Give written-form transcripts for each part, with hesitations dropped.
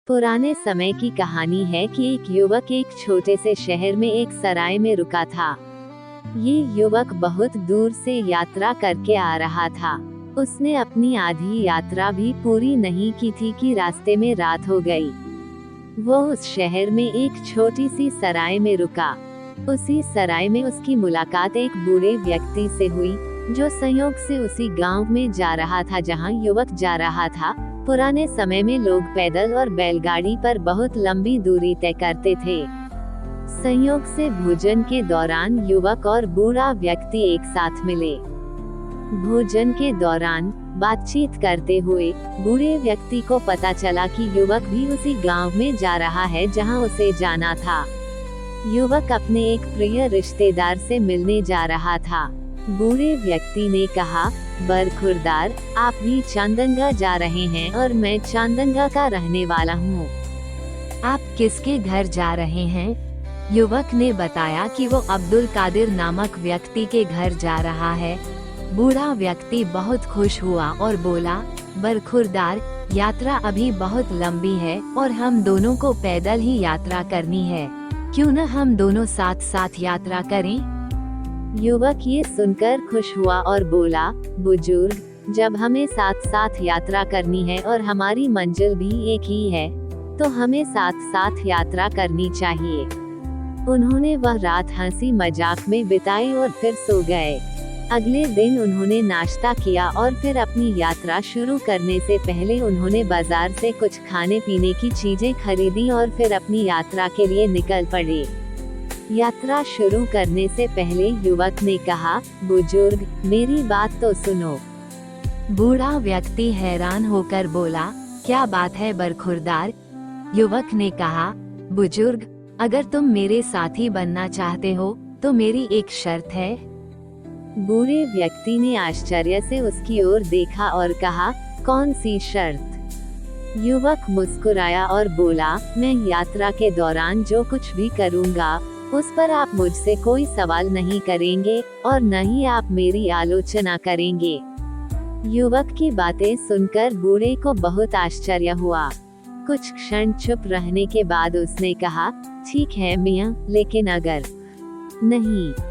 पुराने समय की कहानी है कि एक युवक एक छोटे से शहर में एक सराय में रुका था। ये युवक बहुत दूर से यात्रा करके आ रहा था। उसने अपनी आधी यात्रा भी पूरी नहीं की थी कि रास्ते में रात हो गई। वो उस शहर में एक छोटी सी सराय में रुका। उसी सराय में उसकी मुलाकात एक बूढ़े व्यक्ति से हुई, जो संयोग से उसी गांव में जा रहा था जहां युवक जा रहा था। पुराने समय में लोग पैदल और बैलगाड़ी पर बहुत लंबी दूरी तय करते थे। संयोग से भोजन के दौरान युवक और बूढ़ा व्यक्ति एक साथ मिले। भोजन के दौरान बातचीत करते हुए बूढ़े व्यक्ति को पता चला कि युवक भी उसी गांव में जा रहा है जहां उसे जाना था। युवक अपने एक प्रिय रिश्तेदार से मिलने जा रहा था। बूढ़े व्यक्ति ने कहा, बरखुरदार, आप भी चांदंगा जा रहे हैं और मैं चांदंगा का रहने वाला हूँ। आप किसके घर जा रहे हैं? युवक ने बताया कि वो अब्दुल कादिर नामक व्यक्ति के घर जा रहा है। बूढ़ा व्यक्ति बहुत खुश हुआ और बोला, बरखुरदार, यात्रा अभी बहुत लंबी है और हम दोनों को पैदल ही यात्रा करनी है। क्यों न हम दोनों साथ साथ यात्रा करें? युवक ये सुनकर खुश हुआ और बोला, बुजुर्ग, जब हमें साथ साथ यात्रा करनी है और हमारी मंजिल भी एक ही है, तो हमें साथ साथ यात्रा करनी चाहिए। उन्होंने वह रात हंसी मजाक में बिताई और फिर सो गए। अगले दिन उन्होंने नाश्ता किया और फिर अपनी यात्रा शुरू करने से पहले उन्होंने बाजार से कुछ खाने पीने की चीजें खरीदी और फिर अपनी यात्रा के लिए निकल पड़े। यात्रा शुरू करने से पहले युवक ने कहा, बुजुर्ग, मेरी बात तो सुनो। बूढ़ा व्यक्ति हैरान होकर बोला, क्या बात है बरखुरदार? युवक ने कहा, बुजुर्ग, अगर तुम मेरे साथी बनना चाहते हो तो मेरी एक शर्त है। बूढ़े व्यक्ति ने आश्चर्य से उसकी ओर देखा और कहा, कौन सी शर्त? युवक मुस्कुराया और बोला, मैं यात्रा के दौरान जो कुछ भी करूँगा उस पर आप मुझसे कोई सवाल नहीं करेंगे और न ही आप मेरी आलोचना करेंगे। युवक की बातें सुनकर बूढ़े को बहुत आश्चर्य हुआ। कुछ क्षण चुप रहने के बाद उसने कहा, ठीक है मियां, लेकिन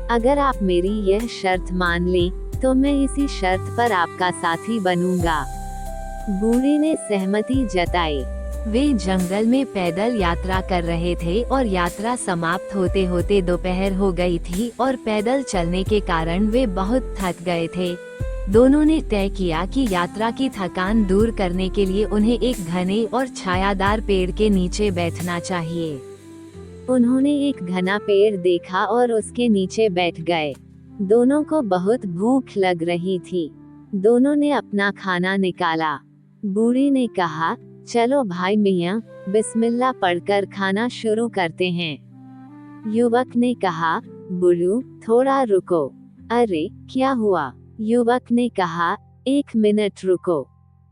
अगर आप मेरी यह शर्त मान लें तो मैं इसी शर्त पर आपका साथी बनूंगा। बूढ़े ने सहमति जताई। वे जंगल में पैदल यात्रा कर रहे थे और यात्रा समाप्त होते होते दोपहर हो गई थी और पैदल चलने के कारण वे बहुत थक गए थे। दोनों ने तय किया कि यात्रा की थकान दूर करने के लिए उन्हें एक घने और छायादार पेड़ के नीचे बैठना चाहिए। उन्होंने एक घना पेड़ देखा और उसके नीचे बैठ गए। दोनों को बहुत भूख लग रही थी। दोनों ने अपना खाना निकाला। बूढ़े ने कहा, चलो भाई मियां, बिस्मिल्लाह पढ़कर खाना शुरू करते हैं। युवक ने कहा, बुढ़ू, थोड़ा रुको। अरे, क्या हुआ? युवक ने कहा, 1 मिनट रुको।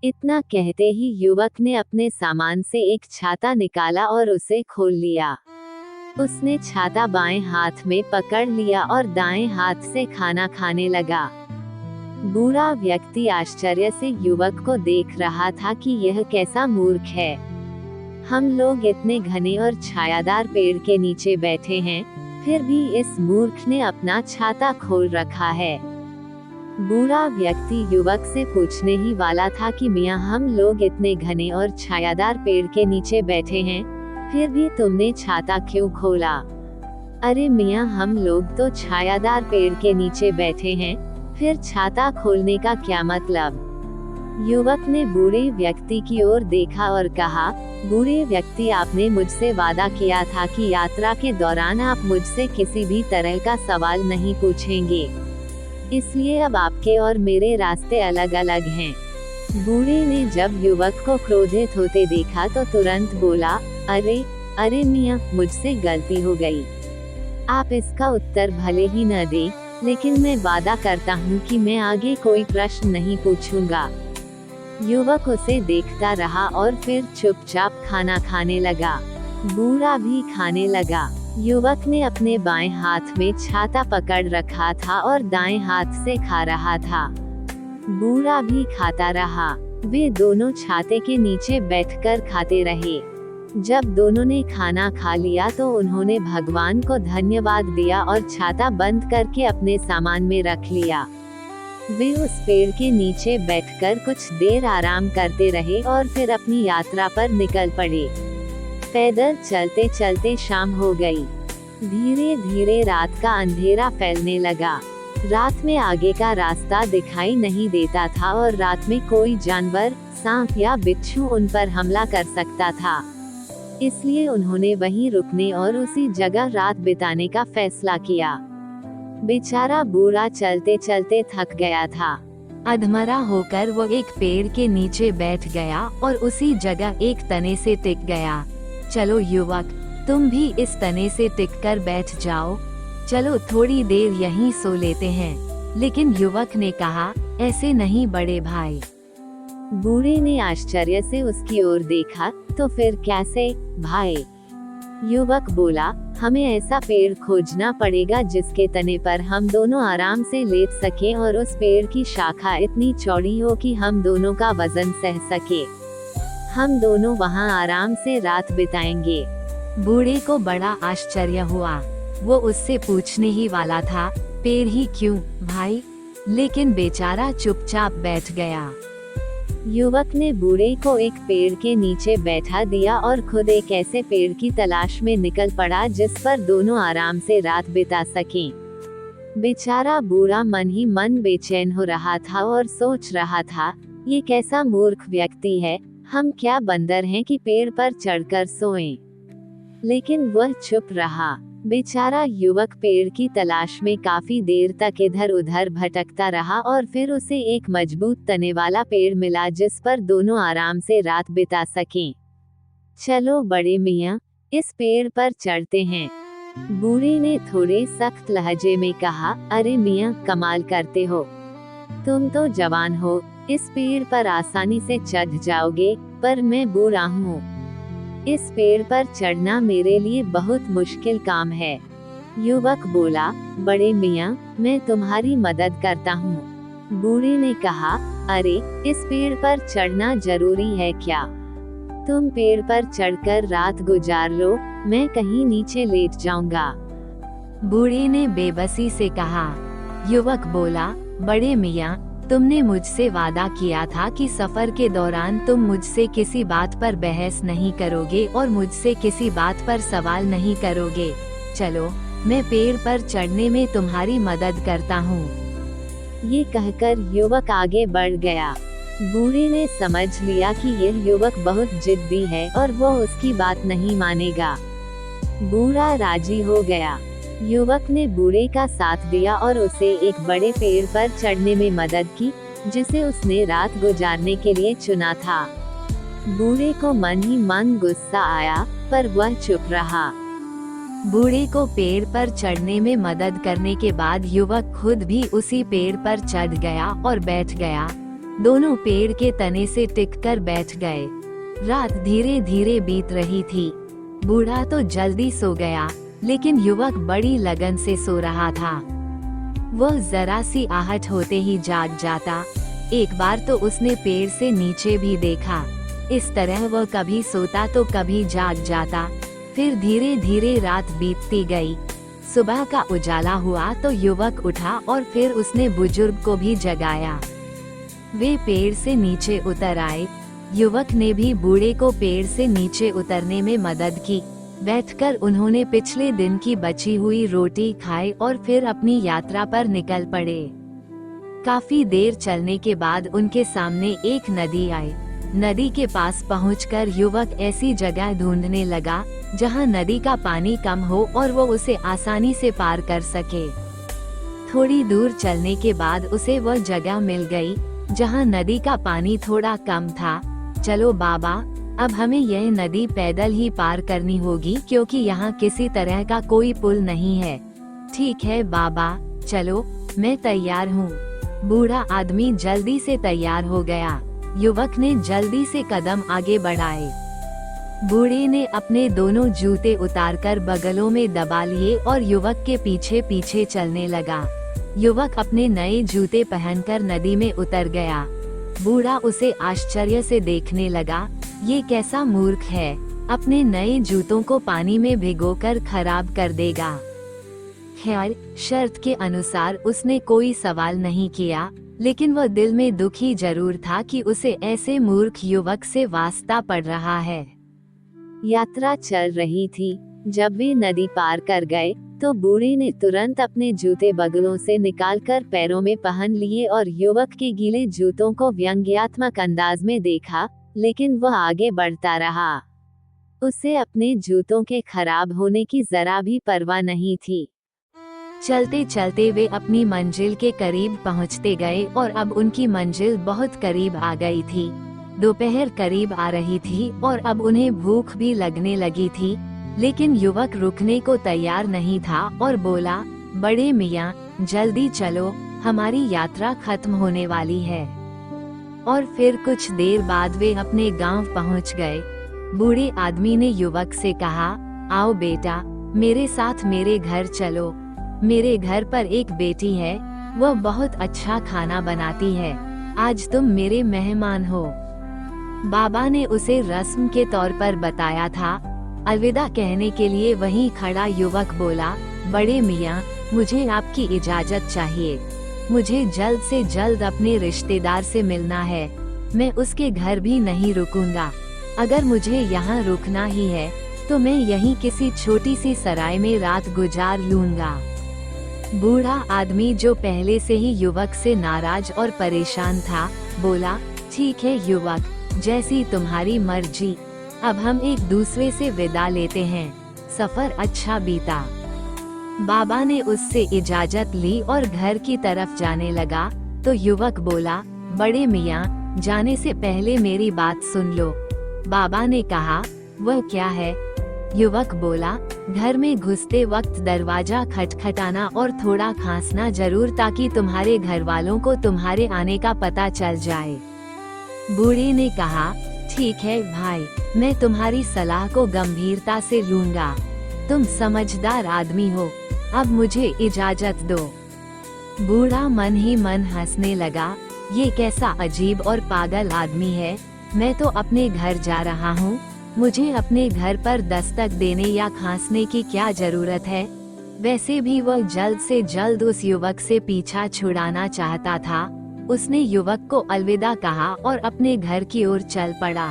इतना कहते ही युवक ने अपने सामान से एक छाता निकाला और उसे खोल लिया। उसने छाता बाएं हाथ में पकड़ लिया और दाएं हाथ से खाना खाने लगा। बूढ़ा व्यक्ति आश्चर्य से युवक को देख रहा था कि यह कैसा मूर्ख है। हम लोग इतने घने और छायादार पेड़ के नीचे बैठे हैं, फिर भी इस मूर्ख ने अपना छाता खोल रखा है। बूढ़ा व्यक्ति युवक से पूछने ही वाला था कि मियां, हम लोग इतने घने और छायादार पेड़ के नीचे बैठे हैं, फिर भी तुमने छाता क्यों खोला? अरे मियां, हम लोग तो छायादार पेड़ के नीचे बैठे हैं, फिर छाता खोलने का क्या मतलब? युवक ने बूढ़े व्यक्ति की ओर देखा और कहा, बूढ़े व्यक्ति, आपने मुझसे वादा किया था कि यात्रा के दौरान आप मुझसे किसी भी तरह का सवाल नहीं पूछेंगे, इसलिए अब आपके और मेरे रास्ते अलग अलग हैं। बूढ़े ने जब युवक को क्रोधित होते देखा तो तुरंत बोला, अरे मियां, मुझसे गलती हो गई। आप इसका उत्तर भले ही न दें, लेकिन मैं वादा करता हूँ कि मैं आगे कोई प्रश्न नहीं पूछूंगा। युवक उसे देखता रहा और फिर चुपचाप खाना खाने लगा। बूढ़ा भी खाने लगा। युवक ने अपने बाएं हाथ में छाता पकड़ रखा था और दाएं हाथ से खा रहा था। बूढ़ा भी खाता रहा। वे दोनों छाते के नीचे बैठकर खाते रहे। जब दोनों ने खाना खा लिया तो उन्होंने भगवान को धन्यवाद दिया और छाता बंद करके अपने सामान में रख लिया। वे उस पेड़ के नीचे बैठकर कुछ देर आराम करते रहे और फिर अपनी यात्रा पर निकल पड़े। पैदल चलते चलते शाम हो गई। धीरे धीरे रात का अंधेरा फैलने लगा। रात में आगे का रास्ता दिखाई नहीं देता था और रात में कोई जानवर, सांप या बिच्छू उन पर हमला कर सकता था। इसलिए उन्होंने वहीं रुकने और उसी जगह रात बिताने का फैसला किया। बेचारा बूढ़ा चलते चलते थक गया था। अधमरा होकर वो एक पेड़ के नीचे बैठ गया और उसी जगह एक तने से टिक गया। चलो युवक, तुम भी इस तने से टिककर बैठ जाओ। चलो थोड़ी देर यहीं सो लेते हैं। लेकिन युवक ने कहा, ऐसे नहीं बड़े भाई। बूढ़े ने आश्चर्य से उसकी ओर देखा, तो फिर कैसे भाई? युवक बोला, हमें ऐसा पेड़ खोजना पड़ेगा जिसके तने पर हम दोनों आराम से लेट सकें और उस पेड़ की शाखा इतनी चौड़ी हो कि हम दोनों का वजन सह सके। हम दोनों वहां आराम से रात बिताएंगे। बूढ़े को बड़ा आश्चर्य हुआ। वो उससे पूछने ही वाला था, पेड़ ही क्यों भाई? लेकिन बेचारा चुपचाप बैठ गया। युवक ने बूढ़े को एक पेड़ के नीचे बैठा दिया और खुद एक ऐसे पेड़ की तलाश में निकल पड़ा जिस पर दोनों आराम से रात बिता सकें। बेचारा बूढ़ा मन ही मन बेचैन हो रहा था और सोच रहा था, ये कैसा मूर्ख व्यक्ति है, हम क्या बंदर हैं कि पेड़ पर चढ़कर सोएं। लेकिन वह चुप रहा। बेचारा युवक पेड़ की तलाश में काफी देर तक इधर उधर भटकता रहा और फिर उसे एक मजबूत तने वाला पेड़ मिला जिस पर दोनों आराम से रात बिता सकें। चलो बड़े मियाँ, इस पेड़ पर चढ़ते हैं। बूढ़े ने थोड़े सख्त लहजे में कहा, अरे मियाँ, कमाल करते हो, तुम तो जवान हो, इस पेड़ पर आसानी से चढ़ जाओगे, पर मैं बूढ़ा हूँ। इस पेड़ पर चढ़ना मेरे लिए बहुत मुश्किल काम है। युवक बोला, बड़े मियाँ, मैं तुम्हारी मदद करता हूँ। बूढ़े ने कहा, अरे इस पेड़ पर चढ़ना जरूरी है क्या? तुम पेड़ पर चढ़कर रात गुजार लो, मैं कहीं नीचे लेट जाऊंगा। बूढ़े ने बेबसी से कहा। युवक बोला, बड़े मियाँ, तुमने मुझसे वादा किया था कि सफर के दौरान तुम मुझसे किसी बात पर बहस नहीं करोगे और मुझसे किसी बात पर सवाल नहीं करोगे। चलो, मैं पेड़ पर चढ़ने में तुम्हारी मदद करता हूँ। ये कहकर युवक आगे बढ़ गया। बूढ़े ने समझ लिया कि यह युवक बहुत जिद्दी है और वो उसकी बात नहीं मानेगा। बूढ़ा राजी हो गया। युवक ने बूढ़े का साथ दिया और उसे एक बड़े पेड़ पर चढ़ने में मदद की, जिसे उसने रात गुजारने के लिए चुना था। बूढ़े को मन ही मन गुस्सा आया, पर वह चुप रहा। बूढ़े को पेड़ पर चढ़ने में मदद करने के बाद युवक खुद भी उसी पेड़ पर चढ़ गया और बैठ गया। दोनों पेड़ के तने से टिककर बैठ गए। रात धीरे धीरे बीत रही थी। बूढ़ा तो जल्दी सो गया, लेकिन युवक बड़ी लगन से सो रहा था। वह जरा सी आहट होते ही जाग जाता। एक बार तो उसने पेड़ से नीचे भी देखा। इस तरह वह कभी सोता तो कभी जाग जाता। फिर धीरे धीरे रात बीतती गई। सुबह का उजाला हुआ तो युवक उठा और फिर उसने बुजुर्ग को भी जगाया। वे पेड़ से नीचे उतर आए। युवक ने भी बूढ़े को पेड़ से नीचे उतरने में मदद की। बैठकर उन्होंने पिछले दिन की बची हुई रोटी खाई और फिर अपनी यात्रा पर निकल पड़े। काफी देर चलने के बाद उनके सामने एक नदी आई। नदी के पास पहुंचकर युवक ऐसी जगह ढूंढने लगा जहां नदी का पानी कम हो और वो उसे आसानी से पार कर सके। थोड़ी दूर चलने के बाद उसे वह जगह मिल गई जहां नदी का पानी थोड़ा कम था। चलो बाबा, अब हमें यह नदी पैदल ही पार करनी होगी क्योंकि यहाँ किसी तरह का कोई पुल नहीं है। ठीक है बाबा, चलो, मैं तैयार हूँ। बूढ़ा आदमी जल्दी से तैयार हो गया। युवक ने जल्दी से कदम आगे बढ़ाए। बूढ़े ने अपने दोनों जूते उतारकर बगलों में दबा लिए और युवक के पीछे पीछे चलने लगा। युवक अपने नए जूते पहनकर नदी में उतर गया। बूढ़ा उसे आश्चर्य से देखने लगा। ये कैसा मूर्ख है, अपने नए जूतों को पानी में भिगोकर खराब कर देगा। खैर, शर्त के अनुसार उसने कोई सवाल नहीं किया, लेकिन वह दिल में दुखी जरूर था कि उसे ऐसे मूर्ख युवक से वास्ता पड़ रहा है। यात्रा चल रही थी। जब वे नदी पार कर गए तो बूढ़े ने तुरंत अपने जूते बगलों से निकालकर पैरों में पहन लिए और युवक के गीले जूतों को व्यंग्यात्मक अंदाज में देखा, लेकिन वह आगे बढ़ता रहा। उसे अपने जूतों के खराब होने की जरा भी परवाह नहीं थी। चलते चलते वे अपनी मंजिल के करीब पहुंचते गए और अब उनकी मंजिल बहुत करीब आ गई थी। दोपहर करीब आ रही थी और अब उन्हें भूख भी लगने लगी थी, लेकिन युवक रुकने को तैयार नहीं था और बोला, बड़े मियाँ, जल्दी चलो, हमारी यात्रा खत्म होने वाली है। और फिर कुछ देर बाद वे अपने गांव पहुंच गए। बूढ़े आदमी ने युवक से कहा, आओ बेटा, मेरे साथ मेरे घर चलो। मेरे घर पर एक बेटी है, वह बहुत अच्छा खाना बनाती है। आज तुम मेरे मेहमान हो। बाबा ने उसे रस्म के तौर पर बताया था। अलविदा कहने के लिए वहीं खड़ा युवक बोला, बड़े मियाँ, मुझे आपकी इजाजत चाहिए। मुझे जल्द से जल्द अपने रिश्तेदार से मिलना है। मैं उसके घर भी नहीं रुकूंगा। अगर मुझे यहाँ रुकना ही है तो मैं यहीं किसी छोटी सी सराय में रात गुजार लूंगा। बूढ़ा आदमी, जो पहले से ही युवक से नाराज और परेशान था, बोला, ठीक है युवक, जैसी तुम्हारी मर्जी। अब हम एक दूसरे से विदा लेते हैं। सफर अच्छा बीता। बाबा ने उससे इजाजत ली और घर की तरफ जाने लगा तो युवक बोला, बड़े मियाँ, जाने से पहले मेरी बात सुन लो। बाबा ने कहा, वह क्या है? युवक बोला, घर में घुसते वक्त दरवाजा खटखटाना और थोड़ा खांसना जरूर, ताकि तुम्हारे घर वालों को तुम्हारे आने का पता चल जाए। बूढ़े ने कहा, ठीक है भाई, मैं तुम्हारी सलाह को गंभीरता से लूंगा। तुम समझदार आदमी हो, अब मुझे इजाजत दो। बूढ़ा मन ही मन हंसने लगा, ये कैसा अजीब और पागल आदमी है। मैं तो अपने घर जा रहा हूँ, मुझे अपने घर पर दस्तक देने या खांसने की क्या जरूरत है। वैसे भी वह जल्द से जल्द उस युवक से पीछा छुड़ाना चाहता था। उसने युवक को अलविदा कहा और अपने घर की ओर चल पड़ा।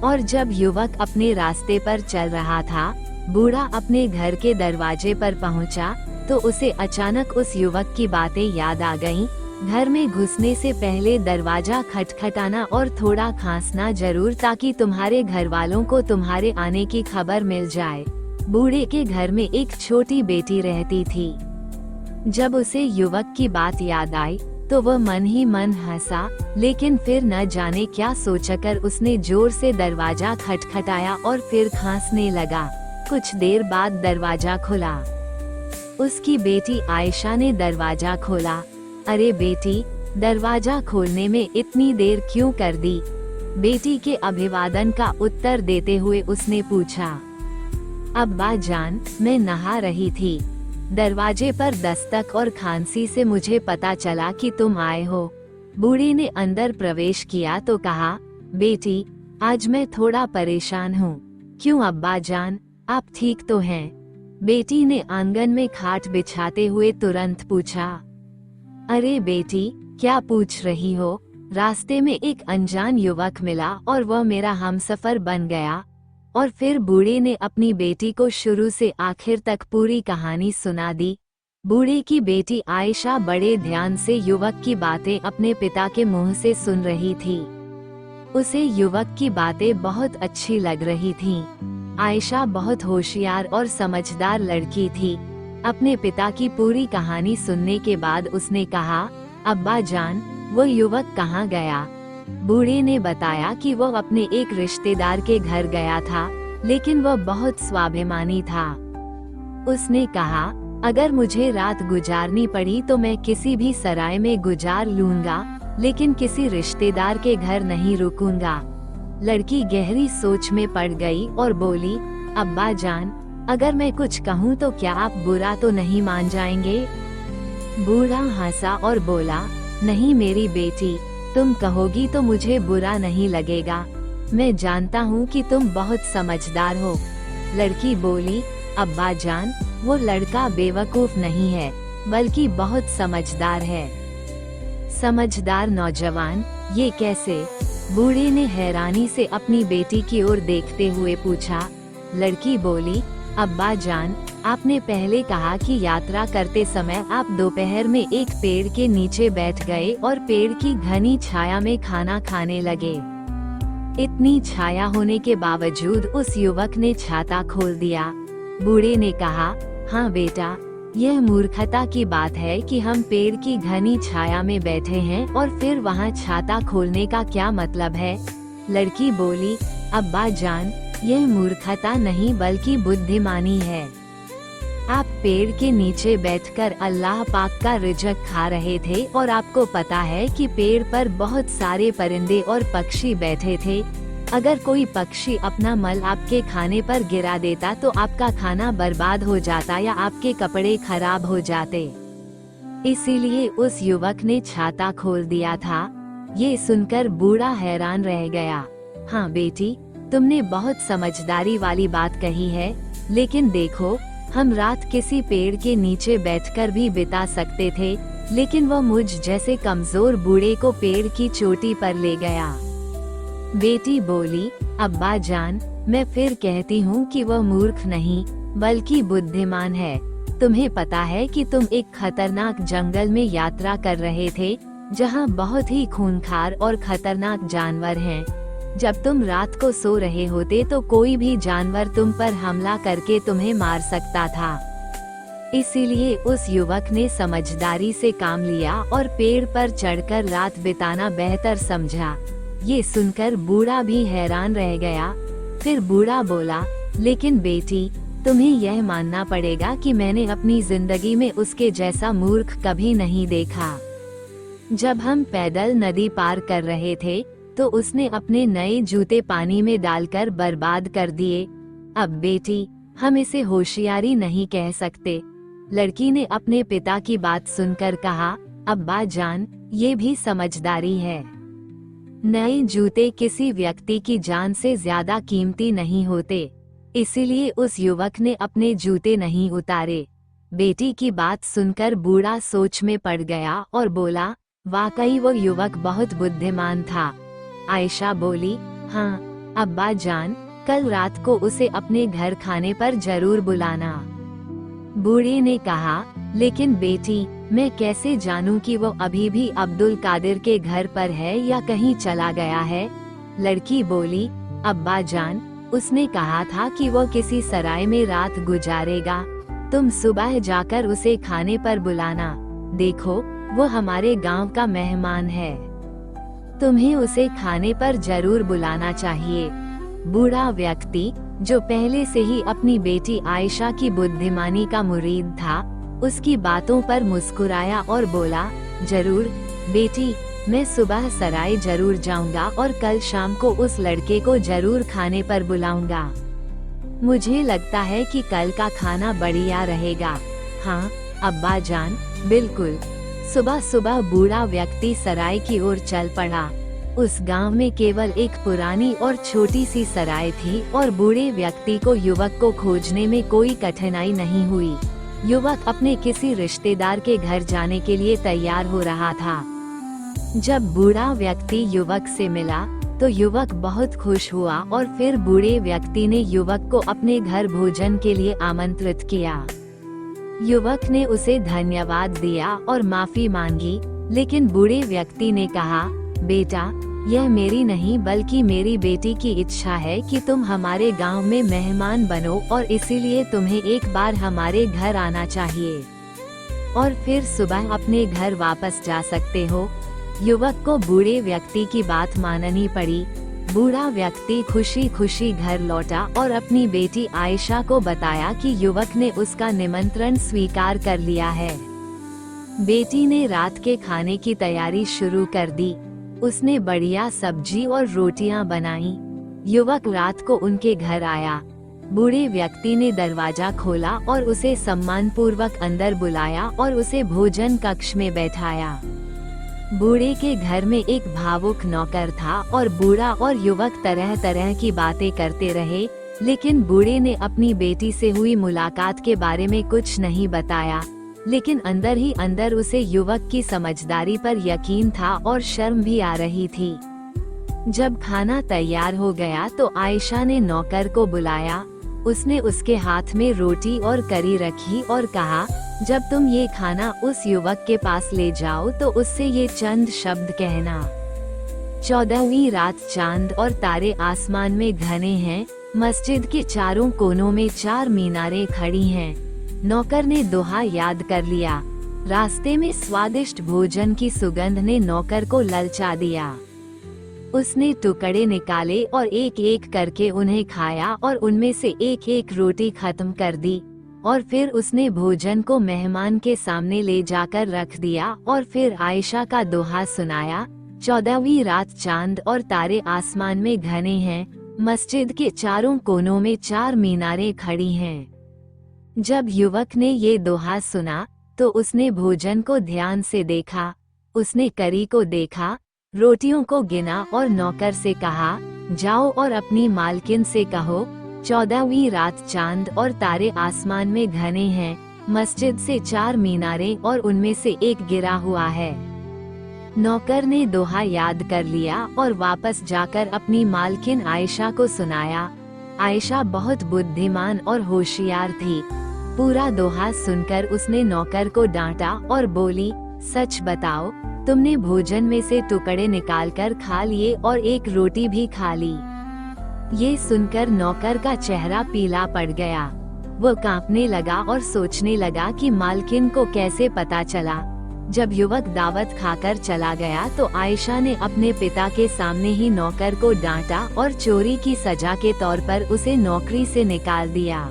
और जब युवक अपने रास्ते पर चल रहा था, बूढ़ा अपने घर के दरवाजे पर पहुंचा तो उसे अचानक उस युवक की बातें याद आ गईं। घर में घुसने से पहले दरवाजा खटखटाना और थोड़ा खांसना जरूर, ताकि तुम्हारे घर वालों को तुम्हारे आने की खबर मिल जाए। बूढ़े के घर में एक छोटी बेटी रहती थी। जब उसे युवक की बात याद आई तो वह मन ही मन हंसा, लेकिन फिर न जाने क्या सोचकर उसने जोर से दरवाजा खटखटाया और फिर खांसने लगा। कुछ देर बाद दरवाजा खुला। उसकी बेटी आयशा ने दरवाजा खोला। अरे बेटी, दरवाजा खोलने में इतनी देर क्यों कर दी? बेटी के अभिवादन का उत्तर देते हुए उसने पूछा। अब्बा जान, मैं नहा रही थी। दरवाजे पर दस्तक और खांसी से मुझे पता चला कि तुम आए हो। बूढ़ी ने अंदर प्रवेश किया तो कहा, बेटी, आज मैं थोड़ा परेशान हूँ। क्यों अब्बा जान, आप ठीक तो हैं? बेटी ने आंगन में खाट बिछाते हुए तुरंत पूछा। अरे बेटी, क्या पूछ रही हो? रास्ते में एक अनजान युवक मिला और वह मेरा हमसफर बन गया। और फिर बूढ़े ने अपनी बेटी को शुरू से आखिर तक पूरी कहानी सुना दी। बूढ़े की बेटी आयशा बड़े ध्यान से युवक की बातें अपने पिता के मुंह से सुन रही थी। उसे युवक की बातें बहुत अच्छी लग रही थीं। आयशा बहुत होशियार और समझदार लड़की थी। अपने पिता की पूरी कहानी सुनने के बाद उसने कहा, अब्बा जान, वो युवक कहाँ गया? बूढ़े ने बताया कि वह अपने एक रिश्तेदार के घर गया था, लेकिन वह बहुत स्वाभिमानी था। उसने कहा, अगर मुझे रात गुजारनी पड़ी तो मैं किसी भी सराय में गुजार लूंगा, लेकिन किसी रिश्तेदार के घर नहीं रुकूंगा। लड़की गहरी सोच में पड़ गई और बोली, अब्बा जान, अगर मैं कुछ कहूँ तो क्या आप बुरा तो नहीं मान जाएंगे? बूढ़ा हंसा और बोला, नहीं मेरी बेटी, तुम कहोगी तो मुझे बुरा नहीं लगेगा। मैं जानता हूँ कि तुम बहुत समझदार हो। लड़की बोली, अब्बा जान, वो लड़का बेवकूफ नहीं है, बल्कि बहुत समझदार है। समझदार नौजवान, ये कैसे? बूढ़े ने हैरानी से अपनी बेटी की ओर देखते हुए पूछा। लड़की बोली, अब्बा जान, आपने पहले कहा कि यात्रा करते समय आप दोपहर में एक पेड़ के नीचे बैठ गए और पेड़ की घनी छाया में खाना खाने लगे। इतनी छाया होने के बावजूद उस युवक ने छाता खोल दिया। बूढ़े ने कहा, हाँ बेटा, यह मूर्खता की बात है कि हम पेड़ की घनी छाया में बैठे हैं और फिर वहाँ छाता खोलने का क्या मतलब है? लड़की बोली, अब्बा जान, यह मूर्खता नहीं बल्कि बुद्धिमानी है। आप पेड़ के नीचे बैठकर अल्लाह पाक का रिज़्क खा रहे थे और आपको पता है कि पेड़ पर बहुत सारे परिंदे और पक्षी बैठे थे। अगर कोई पक्षी अपना मल आपके खाने पर गिरा देता तो आपका खाना बर्बाद हो जाता या आपके कपड़े खराब हो जाते। इसीलिए उस युवक ने छाता खोल दिया था। ये सुनकर बूढ़ा हैरान रह गया। हाँ बेटी, तुमने बहुत समझदारी वाली बात कही है, लेकिन देखो, हम रात किसी पेड़ के नीचे बैठकर भी बिता सकते थे, लेकिन वह मुझ जैसे कमजोर बूढ़े को पेड़ की चोटी पर ले गया। बेटी बोली, अब्बा जान, मैं फिर कहती हूँ कि वह मूर्ख नहीं बल्कि बुद्धिमान है। तुम्हें पता है कि तुम एक खतरनाक जंगल में यात्रा कर रहे थे, जहाँ बहुत ही खूंखार और खतरनाक जानवर हैं। जब तुम रात को सो रहे होते तो कोई भी जानवर तुम पर हमला करके तुम्हें मार सकता था। इसीलिए उस युवक ने समझदारी से काम लिया और पेड़ पर चढ़कर रात बिताना बेहतर समझा। ये सुनकर बूढ़ा भी हैरान रह गया। फिर बूढ़ा बोला, लेकिन बेटी, तुम्हें यह मानना पड़ेगा कि मैंने अपनी जिंदगी में उसके जैसा मूर्ख कभी नहीं देखा। जब हम पैदल नदी पार कर रहे थे तो उसने अपने नए जूते पानी में डालकर बर्बाद कर दिए। अब बेटी, हम इसे होशियारी नहीं कह सकते। लड़की ने अपने पिता की बात सुनकर कहा, अब्बा जान, ये भी समझदारी है। नए जूते किसी व्यक्ति की जान से ज्यादा कीमती नहीं होते, इसीलिए उस युवक ने अपने जूते नहीं उतारे। बेटी की बात सुनकर बूढ़ा सोच में पड़ गया और बोला, वाकई वो युवक बहुत बुद्धिमान था। आयशा बोली, हाँ अब्बा जान, कल रात को उसे अपने घर खाने पर जरूर बुलाना। बूढ़े ने कहा, लेकिन बेटी, मैं कैसे जानूं कि वो अभी भी अब्दुल कादिर के घर पर है या कहीं चला गया है? लड़की बोली, अब्बा जान, उसने कहा था कि वो किसी सराय में रात गुजारेगा। तुम सुबह जाकर उसे खाने पर बुलाना। देखो, वो हमारे गांव का मेहमान है। तुम्हें उसे खाने पर जरूर बुलाना चाहिए। बूढ़ा व्यक्ति, जो पहले से ही अपनी बेटी आयशा की बुद्धिमानी का मुरीद था, उसकी बातों पर मुस्कुराया और बोला, जरूर बेटी, मैं सुबह सराय जरूर जाऊंगा और कल शाम को उस लड़के को जरूर खाने पर बुलाऊंगा। मुझे लगता है कि कल का खाना बढ़िया रहेगा। हाँ अब्बा जान, बिल्कुल। सुबह सुबह बूढ़ा व्यक्ति सराय की ओर चल पड़ा। उस गांव में केवल एक पुरानी और छोटी सी सराय थी और बूढ़े व्यक्ति को युवक को खोजने में कोई कठिनाई नहीं हुई। युवक अपने किसी रिश्तेदार के घर जाने के लिए तैयार हो रहा था। जब बूढ़ा व्यक्ति युवक से मिला तो युवक बहुत खुश हुआ और फिर बूढ़े व्यक्ति ने युवक को अपने घर भोजन के लिए आमंत्रित किया। युवक ने उसे धन्यवाद दिया और माफी मांगी, लेकिन बूढ़े व्यक्ति ने कहा, बेटा, यह मेरी नहीं बल्कि मेरी बेटी की इच्छा है कि तुम हमारे गांव में मेहमान बनो और इसीलिए तुम्हें एक बार हमारे घर आना चाहिए और फिर सुबह अपने घर वापस जा सकते हो। युवक को बूढ़े व्यक्ति की बात माननी पड़ी। बूढ़ा व्यक्ति खुशी खुशी घर लौटा और अपनी बेटी आयशा को बताया कि युवक ने उसका निमंत्रण स्वीकार कर लिया है। बेटी ने रात के खाने की तैयारी शुरू कर दी। उसने बढ़िया सब्जी और रोटियां बनाई। युवक रात को उनके घर आया। बूढ़े व्यक्ति ने दरवाजा खोला और उसे सम्मानपूर्वक अंदर बुलाया और उसे भोजन कक्ष में बैठाया। बूढ़े के घर में एक भावुक नौकर था और बूढ़ा और युवक तरह तरह की बातें करते रहे, लेकिन बूढ़े ने अपनी बेटी से हुई मुलाकात के बारे में कुछ नहीं बताया। लेकिन अंदर ही अंदर उसे युवक की समझदारी पर यकीन था और शर्म भी आ रही थी। जब खाना तैयार हो गया तो आयशा ने नौकर को बुलाया। उसने उसके हाथ में रोटी और करी रखी और कहा, जब तुम ये खाना उस युवक के पास ले जाओ तो उससे ये चंद शब्द कहना। 14वीं रात चांद और तारे आसमान में घने हैं, मस्जिद के चारों कोनों में 4 मीनारें खड़ी हैं। नौकर ने दोहा याद कर लिया। रास्ते में स्वादिष्ट भोजन की सुगंध ने नौकर को ललचा दिया। उसने टुकड़े निकाले और एक एक करके उन्हें खाया और उनमें से एक एक रोटी खत्म कर दी। और फिर उसने भोजन को मेहमान के सामने ले जाकर रख दिया और फिर आयशा का दोहा सुनाया। 14वीं रात चांद और तारे आसमान में घने हैं, मस्जिद के चारों कोनों में 4 मीनारें खड़ी हैं। जब युवक ने ये दोहा सुना तो उसने भोजन को ध्यान से देखा। उसने करी को देखा, रोटियों को गिना और नौकर से कहा, जाओ और अपनी मालकिन से कहो, 14वीं रात चांद और तारे आसमान में घने हैं, मस्जिद से 4 मीनारें और उनमें से एक गिरा हुआ है। नौकर ने दोहा याद कर लिया और वापस जाकर अपनी मालकिन आयशा को सुनाया। आयशा बहुत बुद्धिमान और होशियार थी। पूरा दोहा सुनकर उसने नौकर को डांटा और बोली, सच बताओ, तुमने भोजन में से टुकड़े निकालकर खा लिए और एक रोटी भी खा ली। ये सुनकर नौकर का चेहरा पीला पड़ गया। वो कांपने लगा और सोचने लगा कि मालकिन को कैसे पता चला। जब युवक दावत खाकर चला गया तो आयशा ने अपने पिता के सामने ही नौकर को डांटा और चोरी की सजा के तौर पर उसे नौकरी से निकाल दिया।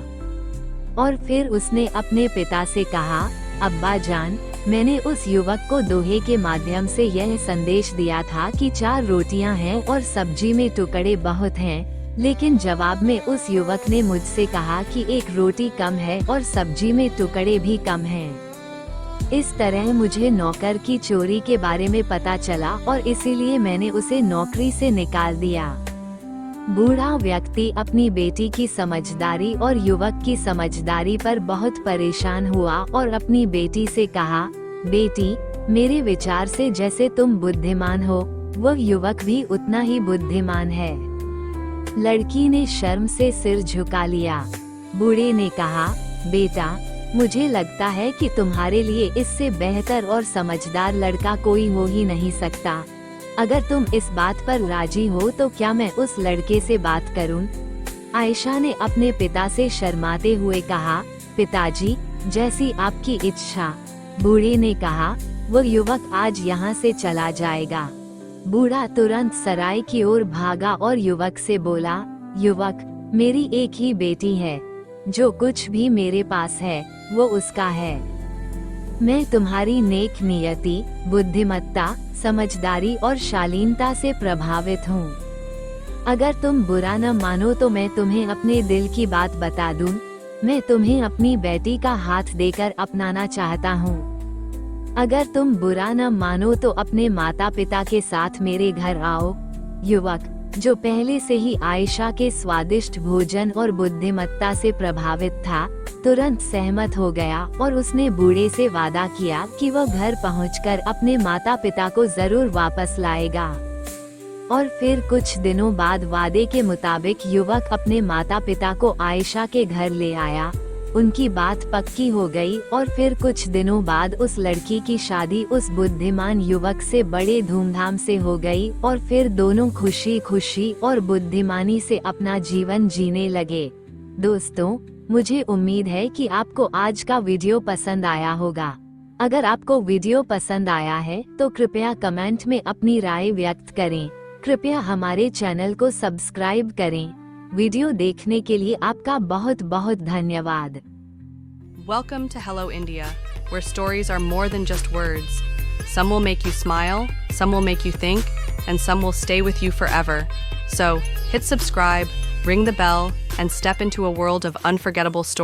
और फिर उसने अपने पिता से कहा, अब्बा जान, मैंने उस युवक को दोहे के माध्यम से यह संदेश दिया था कि 4 रोटियां हैं और सब्जी में टुकड़े बहुत हैं, लेकिन जवाब में उस युवक ने मुझसे कहा कि एक रोटी कम है और सब्जी में टुकड़े भी कम हैं। इस तरह मुझे नौकर की चोरी के बारे में पता चला और इसीलिए मैंने उसे नौकरी से निकाल दिया। बूढ़ा व्यक्ति अपनी बेटी की समझदारी और युवक की समझदारी पर बहुत परेशान हुआ और अपनी बेटी से कहा, बेटी, मेरे विचार से जैसे तुम बुद्धिमान हो, वह युवक भी उतना ही बुद्धिमान है। लड़की ने शर्म से सिर झुका लिया। बूढ़े ने कहा, बेटा, मुझे लगता है कि तुम्हारे लिए इससे बेहतर और समझदार लड़का कोई हो ही नहीं सकता। अगर तुम इस बात पर राजी हो तो क्या मैं उस लड़के से बात करूं? आयशा ने अपने पिता से शर्माते हुए कहा, पिताजी, जैसी आपकी इच्छा। बूढ़े ने कहा, वो युवक आज यहाँ से चला जाएगा। बूढ़ा तुरंत सराय की ओर भागा और युवक से बोला, युवक, मेरी एक ही बेटी है, जो कुछ भी मेरे पास है वो उसका है। मैं तुम्हारी नेक नियति, बुद्धिमत्ता, समझदारी और शालीनता से प्रभावित हूँ। अगर तुम बुरा न मानो तो मैं तुम्हें अपने दिल की बात बता दूं। मैं तुम्हें अपनी बेटी का हाथ देकर अपनाना चाहता हूँ। अगर तुम बुरा न मानो तो अपने माता पिता के साथ मेरे घर आओ। युवक, जो पहले से ही आयशा के स्वादिष्ट भोजन और बुद्धिमत्ता से प्रभावित था, तुरंत सहमत हो गया और उसने बूढ़े से वादा किया कि वह घर पहुंचकर अपने माता पिता को जरूर वापस लाएगा। और फिर कुछ दिनों बाद वादे के मुताबिक युवक अपने माता पिता को आयशा के घर ले आया। उनकी बात पक्की हो गई और फिर कुछ दिनों बाद उस लड़की की शादी उस बुद्धिमान युवक से बड़े धूमधाम से हो गई और फिर दोनों खुशी खुशी और बुद्धिमानी से अपना जीवन जीने लगे। दोस्तों, मुझे उम्मीद है कि आपको आज का वीडियो पसंद आया होगा। अगर आपको वीडियो पसंद आया है तो कृपया कमेंट में अपनी राय व्यक्त करें। कृपया हमारे चैनल को सब्सक्राइब करें। वीडियो देखने के लिए आपका बहुत बहुत धन्यवाद। Welcome to Hello India, where stories are more than just words. Some will make you smile, some will make you think, and some will stay with you forever. So, hit subscribe, ring the bell, and step into a world of unforgettable stories.